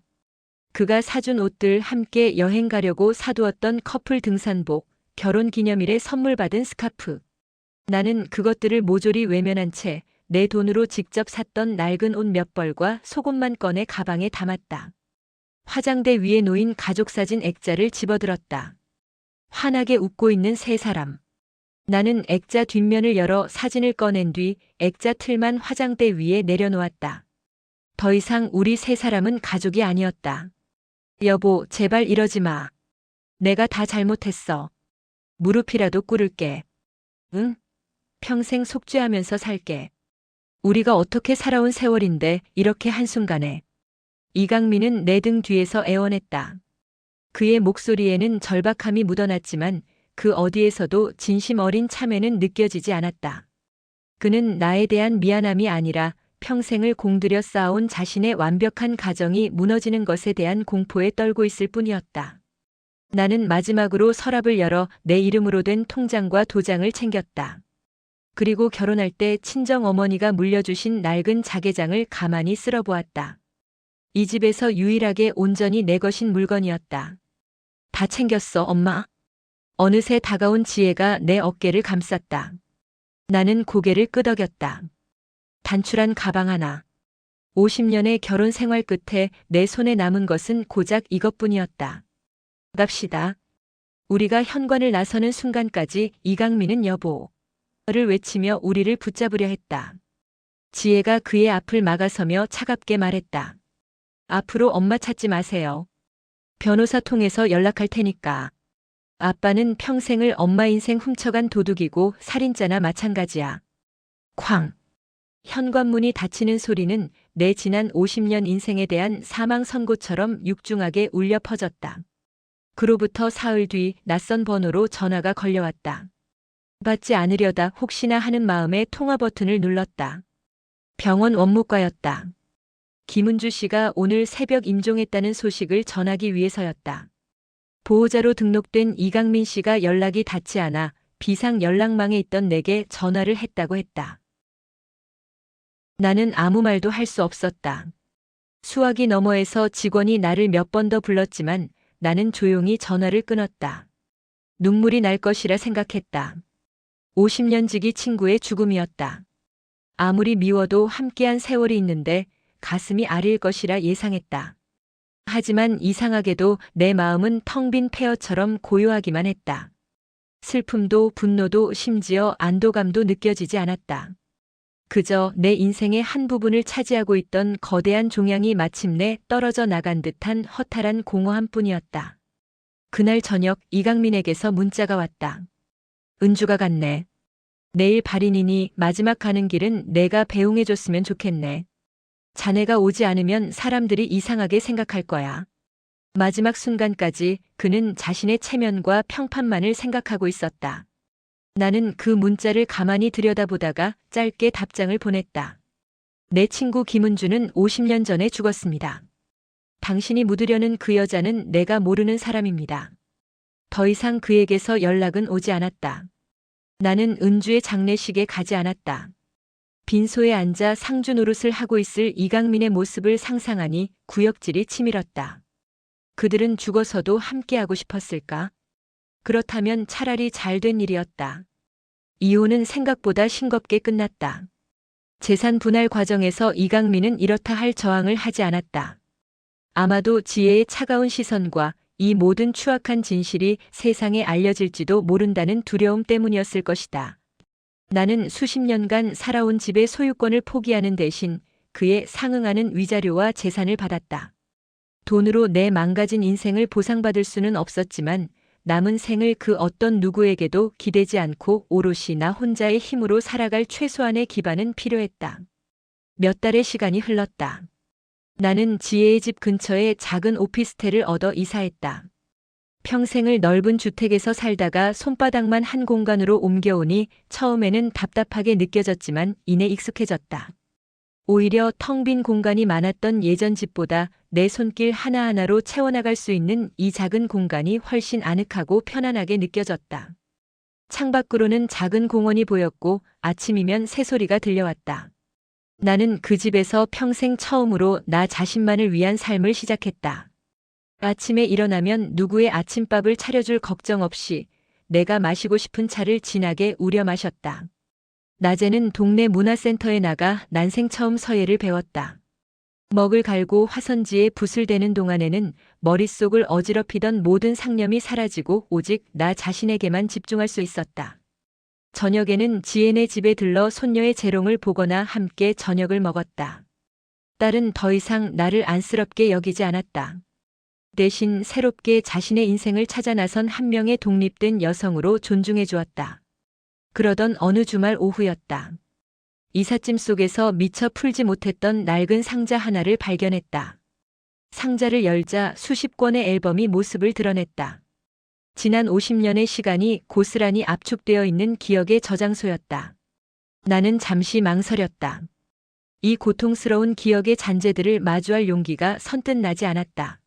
그가 사준 옷들, 함께 여행 가려고 사두었던 커플 등산복, 결혼기념일에 선물 받은 스카프. 나는 그것들을 모조리 외면한 채 내 돈으로 직접 샀던 낡은 옷 몇 벌과 속옷만 꺼내 가방에 담았다. 화장대 위에 놓인 가족사진 액자를 집어들었다. 환하게 웃고 있는 세 사람. 나는 액자 뒷면을 열어 사진을 꺼낸 뒤 액자 틀만 화장대 위에 내려놓았다. 더 이상 우리 세 사람은 가족이 아니었다. 여보, 제발 이러지 마. 내가 다 잘못했어. 무릎이라도 꿇을게. 응? 평생 속죄하면서 살게. 우리가 어떻게 살아온 세월인데 이렇게 한순간에. 이강민은 내 등 뒤에서 애원했다. 그의 목소리에는 절박함이 묻어났지만 그 어디에서도 진심 어린 참회는 느껴지지 않았다. 그는 나에 대한 미안함이 아니라 평생을 공들여 쌓아온 자신의 완벽한 가정이 무너지는 것에 대한 공포에 떨고 있을 뿐이었다. 나는 마지막으로 서랍을 열어 내 이름으로 된 통장과 도장을 챙겼다. 그리고 결혼할 때 친정 어머니가 물려주신 낡은 자개장을 가만히 쓸어보았다. 이 집에서 유일하게 온전히 내 것인 물건이었다. 다 챙겼어, 엄마. 어느새 다가온 지혜가 내 어깨를 감쌌다. 나는 고개를 끄덕였다. 단출한 가방 하나. 50년의 결혼 생활 끝에 내 손에 남은 것은 고작 이것뿐이었다. 갑시다. 우리가 현관을 나서는 순간까지 이강민은 여보를 외치며 우리를 붙잡으려 했다. 지혜가 그의 앞을 막아서며 차갑게 말했다. 앞으로 엄마 찾지 마세요. 변호사 통해서 연락할 테니까. 아빠는 평생을 엄마 인생 훔쳐간 도둑이고 살인자나 마찬가지야. 쾅. 현관문이 닫히는 소리는 내 지난 50년 인생에 대한 사망 선고처럼 육중하게 울려 퍼졌다. 그로부터 사흘 뒤 낯선 번호로 전화가 걸려왔다. 받지 않으려다 혹시나 하는 마음에 통화 버튼을 눌렀다. 병원 원무과였다. 김은주 씨가 오늘 새벽 임종했다는 소식을 전하기 위해서였다. 보호자로 등록된 이강민 씨가 연락이 닿지 않아 비상 연락망에 있던 내게 전화를 했다고 했다. 나는 아무 말도 할 수 없었다. 수화기 너머에서 직원이 나를 몇 번 더 불렀지만 나는 조용히 전화를 끊었다. 눈물이 날 것이라 생각했다. 50년 지기 친구의 죽음이었다. 아무리 미워도 함께한 세월이 있는데 가슴이 아릴 것이라 예상했다. 하지만 이상하게도 내 마음은 텅 빈 폐허처럼 고요하기만 했다. 슬픔도 분노도 심지어 안도감도 느껴지지 않았다. 그저 내 인생의 한 부분을 차지하고 있던 거대한 종양이 마침내 떨어져 나간 듯한 허탈한 공허함 뿐이었다. 그날 저녁 이강민에게서 문자가 왔다. 은주가 갔네. 내일 발인이니 마지막 가는 길은 내가 배웅해줬으면 좋겠네. 자네가 오지 않으면 사람들이 이상하게 생각할 거야. 마지막 순간까지 그는 자신의 체면과 평판만을 생각하고 있었다. 나는 그 문자를 가만히 들여다보다가 짧게 답장을 보냈다. 내 친구 김은주는 50년 전에 죽었습니다. 당신이 묻으려는 그 여자는 내가 모르는 사람입니다. 더 이상 그에게서 연락은 오지 않았다. 나는 은주의 장례식에 가지 않았다. 빈소에 앉아 상주 노릇을 하고 있을 이강민의 모습을 상상하니 구역질이 치밀었다. 그들은 죽어서도 함께하고 싶었을까? 그렇다면 차라리 잘된 일이었다. 이혼은 생각보다 싱겁게 끝났다. 재산 분할 과정에서 이강민은 이렇다 할 저항을 하지 않았다. 아마도 지혜의 차가운 시선과 이 모든 추악한 진실이 세상에 알려질지도 모른다는 두려움 때문이었을 것이다. 나는 수십 년간 살아온 집의 소유권을 포기하는 대신 그에 상응하는 위자료와 재산을 받았다. 돈으로 내 망가진 인생을 보상받을 수는 없었지만 남은 생을 그 어떤 누구에게도 기대지 않고 오롯이 나 혼자의 힘으로 살아갈 최소한의 기반은 필요했다. 몇 달의 시간이 흘렀다. 나는 지혜의 집 근처에 작은 오피스텔을 얻어 이사했다. 평생을 넓은 주택에서 살다가 손바닥만 한 공간으로 옮겨오니 처음에는 답답하게 느껴졌지만 이내 익숙해졌다. 오히려 텅 빈 공간이 많았던 예전 집보다 내 손길 하나하나로 채워나갈 수 있는 이 작은 공간이 훨씬 아늑하고 편안하게 느껴졌다. 창밖으로는 작은 공원이 보였고 아침이면 새소리가 들려왔다. 나는 그 집에서 평생 처음으로 나 자신만을 위한 삶을 시작했다. 아침에 일어나면 누구의 아침밥을 차려줄 걱정 없이 내가 마시고 싶은 차를 진하게 우려 마셨다. 낮에는 동네 문화센터에 나가 난생 처음 서예를 배웠다. 먹을 갈고 화선지에 붓을 대는 동안에는 머릿속을 어지럽히던 모든 상념이 사라지고 오직 나 자신에게만 집중할 수 있었다. 저녁에는 지혜네 집에 들러 손녀의 재롱을 보거나 함께 저녁을 먹었다. 딸은 더 이상 나를 안쓰럽게 여기지 않았다. 대신 새롭게 자신의 인생을 찾아 나선 한 명의 독립된 여성으로 존중해 주었다. 그러던 어느 주말 오후였다. 이삿짐 속에서 미처 풀지 못했던 낡은 상자 하나를 발견했다. 상자를 열자 수십 권의 앨범이 모습을 드러냈다. 지난 50년의 시간이 고스란히 압축되어 있는 기억의 저장소였다. 나는 잠시 망설였다. 이 고통스러운 기억의 잔재들을 마주할 용기가 선뜻 나지 않았다.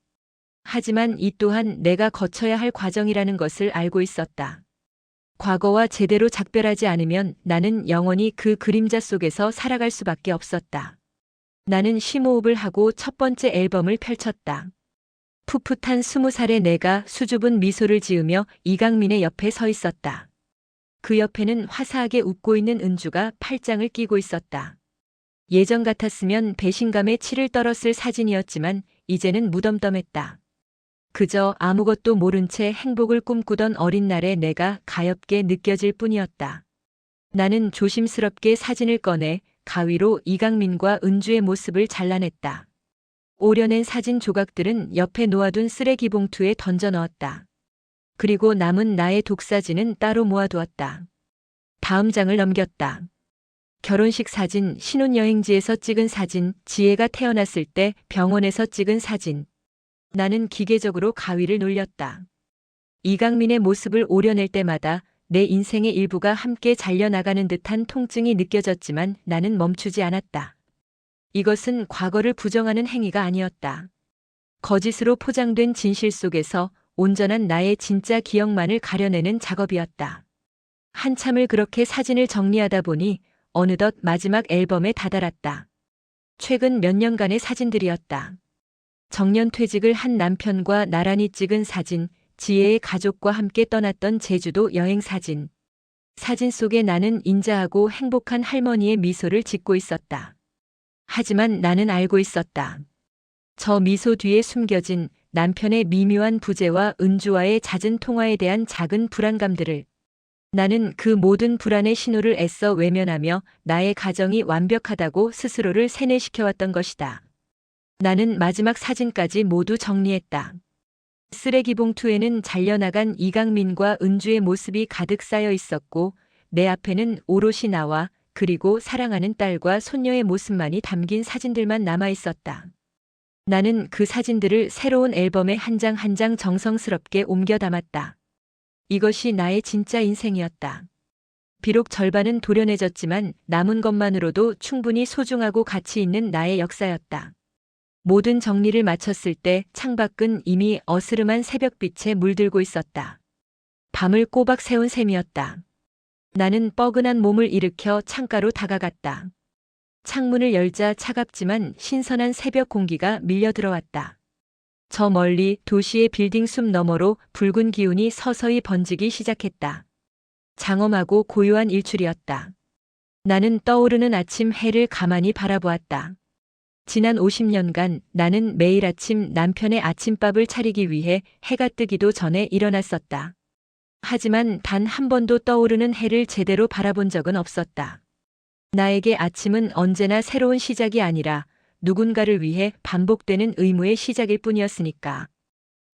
하지만 이 또한 내가 거쳐야 할 과정이라는 것을 알고 있었다. 과거와 제대로 작별하지 않으면 나는 영원히 그 그림자 속에서 살아갈 수밖에 없었다. 나는 심호흡을 하고 첫 번째 앨범을 펼쳤다. 풋풋한 20살의 내가 수줍은 미소를 지으며 이강민의 옆에 서 있었다. 그 옆에는 화사하게 웃고 있는 은주가 팔짱을 끼고 있었다. 예전 같았으면 배신감에 치를 떨었을 사진이었지만 이제는 무덤덤했다. 그저 아무것도 모른 채 행복을 꿈꾸던 어린 날의 내가 가엾게 느껴질 뿐이었다. 나는 조심스럽게 사진을 꺼내 가위로 이강민과 은주의 모습을 잘라냈다. 오려낸 사진 조각들은 옆에 놓아둔 쓰레기 봉투에 던져 넣었다. 그리고 남은 나의 독사진은 따로 모아두었다. 다음 장을 넘겼다. 결혼식 사진, 신혼여행지에서 찍은 사진, 지혜가 태어났을 때 병원에서 찍은 사진. 나는 기계적으로 가위를 눌렸다. 이강민의 모습을 오려낼 때마다 내 인생의 일부가 함께 잘려나가는 듯한 통증이 느껴졌지만 나는 멈추지 않았다. 이것은 과거를 부정하는 행위가 아니었다. 거짓으로 포장된 진실 속에서 온전한 나의 진짜 기억만을 가려내는 작업이었다. 한참을 그렇게 사진을 정리하다 보니 어느덧 마지막 앨범에 다다랐다. 최근 몇 년간의 사진들이었다. 정년퇴직을 한 남편과 나란히 찍은 사진, 지혜의 가족과 함께 떠났던 제주도 여행 사진. 사진 속에 나는 인자하고 행복한 할머니의 미소를 짓고 있었다. 하지만 나는 알고 있었다. 저 미소 뒤에 숨겨진 남편의 미묘한 부재와 은주와의 잦은 통화에 대한 작은 불안감들을. 나는 그 모든 불안의 신호를 애써 외면하며 나의 가정이 완벽하다고 스스로를 세뇌시켜왔던 것이다. 나는 마지막 사진까지 모두 정리했다. 쓰레기 봉투에는 잘려나간 이강민과 은주의 모습이 가득 쌓여 있었고 내 앞에는 오롯이 나와 그리고 사랑하는 딸과 손녀의 모습만이 담긴 사진들만 남아 있었다. 나는 그 사진들을 새로운 앨범에 한 장 한 장 정성스럽게 옮겨 담았다. 이것이 나의 진짜 인생이었다. 비록 절반은 도려내졌지만 남은 것만으로도 충분히 소중하고 가치 있는 나의 역사였다. 모든 정리를 마쳤을 때 창밖은 이미 어스름한 새벽빛에 물들고 있었다. 밤을 꼬박 새운 셈이었다. 나는 뻐근한 몸을 일으켜 창가로 다가갔다. 창문을 열자 차갑지만 신선한 새벽 공기가 밀려 들어왔다. 저 멀리 도시의 빌딩 숲 너머로 붉은 기운이 서서히 번지기 시작했다. 장엄하고 고요한 일출이었다. 나는 떠오르는 아침 해를 가만히 바라보았다. 지난 50년간 나는 매일 아침 남편의 아침밥을 차리기 위해 해가 뜨기도 전에 일어났었다. 하지만 단 한 번도 떠오르는 해를 제대로 바라본 적은 없었다. 나에게 아침은 언제나 새로운 시작이 아니라 누군가를 위해 반복되는 의무의 시작일 뿐이었으니까.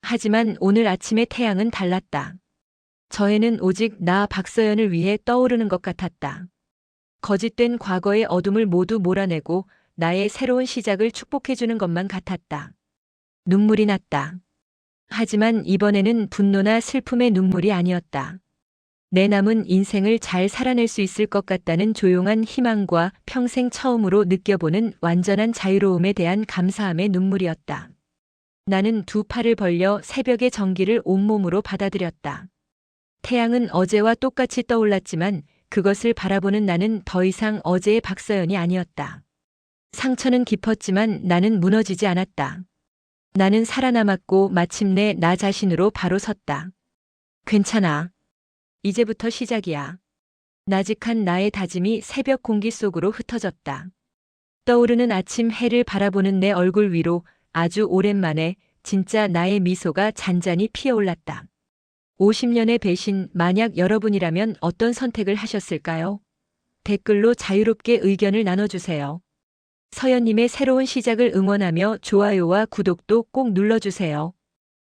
하지만 오늘 아침의 태양은 달랐다. 저 해는 오직 나 박서연을 위해 떠오르는 것 같았다. 거짓된 과거의 어둠을 모두 몰아내고 나의 새로운 시작을 축복해주는 것만 같았다. 눈물이 났다. 하지만 이번에는 분노나 슬픔의 눈물이 아니었다. 내 남은 인생을 잘 살아낼 수 있을 것 같다는 조용한 희망과 평생 처음으로 느껴보는 완전한 자유로움에 대한 감사함의 눈물이었다. 나는 두 팔을 벌려 새벽의 정기를 온몸으로 받아들였다. 태양은 어제와 똑같이 떠올랐지만 그것을 바라보는 나는 더 이상 어제의 박서연이 아니었다. 상처는 깊었지만 나는 무너지지 않았다. 나는 살아남았고 마침내 나 자신으로 바로 섰다. 괜찮아. 이제부터 시작이야. 나직한 나의 다짐이 새벽 공기 속으로 흩어졌다. 떠오르는 아침 해를 바라보는 내 얼굴 위로 아주 오랜만에 진짜 나의 미소가 잔잔히 피어올랐다. 50년의 배신, 만약 여러분이라면 어떤 선택을 하셨을까요? 댓글로 자유롭게 의견을 나눠주세요. 서연님의 새로운 시작을 응원하며 좋아요와 구독도 꼭 눌러주세요.